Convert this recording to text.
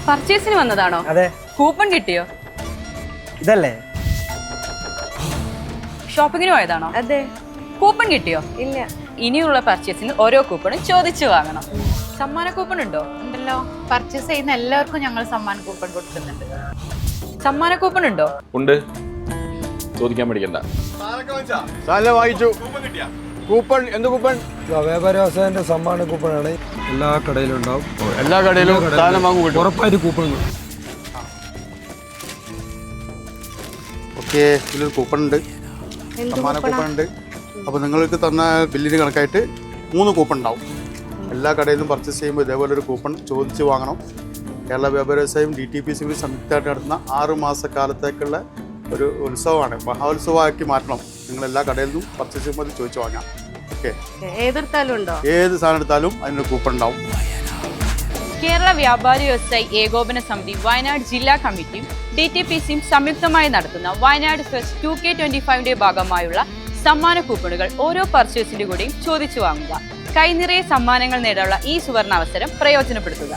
പർച്ചേസിന് വന്നതാണോ? അതെ. കൂപ്പൺ കിട്ടിയോ? ഇതല്ലേ? ഷോപ്പിങ്ങിന് പോയതാണോ? അതെ. കൂപ്പൺ കിട്ടിയോ? ഇല്ല. ഇനിയുള്ള പർച്ചേസിന് ഓരോ കൂപ്പണും ചോദിച്ചു വാങ്ങണം. സമ്മാന കൂപ്പൺ ഉണ്ടോ? ഉണ്ടല്ലോ. പർച്ചേസ് ചെയ്യുന്ന എല്ലാവർക്കും ഞങ്ങൾ സമ്മാന കൂപ്പൺ കൊടുക്കുന്നുണ്ട്. സമ്മാന കൂപ്പൺ ഉണ്ടോ? ഉണ്ട്, ചോദിക്കാൻ പഠിക്കണ്ട. വാങ്ങിച്ചു. കൂപ്പൺ എന്ത് കൂപ്പൺ? വ്യാപാര വ്യവസായന്റെ സമ്മാന കൂപ്പണാണ്. എല്ലാ കടയിലും ഉണ്ടാവും. എല്ലാ കടയിലും സാധനം വാങ്ങും, ഉറപ്പായിട്ട് കൂപ്പൺ. ഓക്കെ, ഇതിലൊരു കൂപ്പൺ ഉണ്ട്, സമ്മാന കൂപ്പൺ ഉണ്ട്. അപ്പോൾ നിങ്ങൾക്ക് തന്ന ബില്ലിന് കണക്കായിട്ട് 3 കൂപ്പൺ ഉണ്ടാവും. എല്ലാ കടയിലും പർച്ചേസ് ചെയ്യുമ്പോൾ ഇതേപോലെ ഒരു കൂപ്പൺ ചോദിച്ച് വാങ്ങണം. കേരള വ്യാപാര വ്യവസായം DTPC സംയുക്തമായിട്ട് നടത്തുന്ന 6 മാസക്കാലത്തേക്കുള്ള ഒരു ഉത്സവമാണ്. മഹോത്സവമാക്കി മാറ്റണം. നിങ്ങൾ എല്ലാ കടയിൽ നിന്നും പർച്ചേസ് ചെയ്യുമ്പോൾ അത് ചോദിച്ച് വാങ്ങാം. ഓക്കെ, ഏതെടുത്താലും ഉണ്ടോ? ഏത് സാധനം എടുത്താലും അതിനൊരു കൂപ്പൺ ഉണ്ടാവും. കേരള വ്യാപാരി വ്യവസായി ഏകോപന സമിതി വയനാട് ജില്ലാ കമ്മിറ്റിയും DTPCയും സംയുക്തമായി നടത്തുന്ന വയനാട് ഫെസ്റ്റ് 2K25ന്റെ ഭാഗമായുള്ള സമ്മാന കൂപ്പണുകൾ ഓരോ പർച്ചേസിന്റെ കൂടെയും ചോദിച്ചു വാങ്ങുക. കൈനിറയെ സമ്മാനങ്ങൾ നേടാനുള്ള ഈ സുവർണാവസരം പ്രയോജനപ്പെടുത്തുക.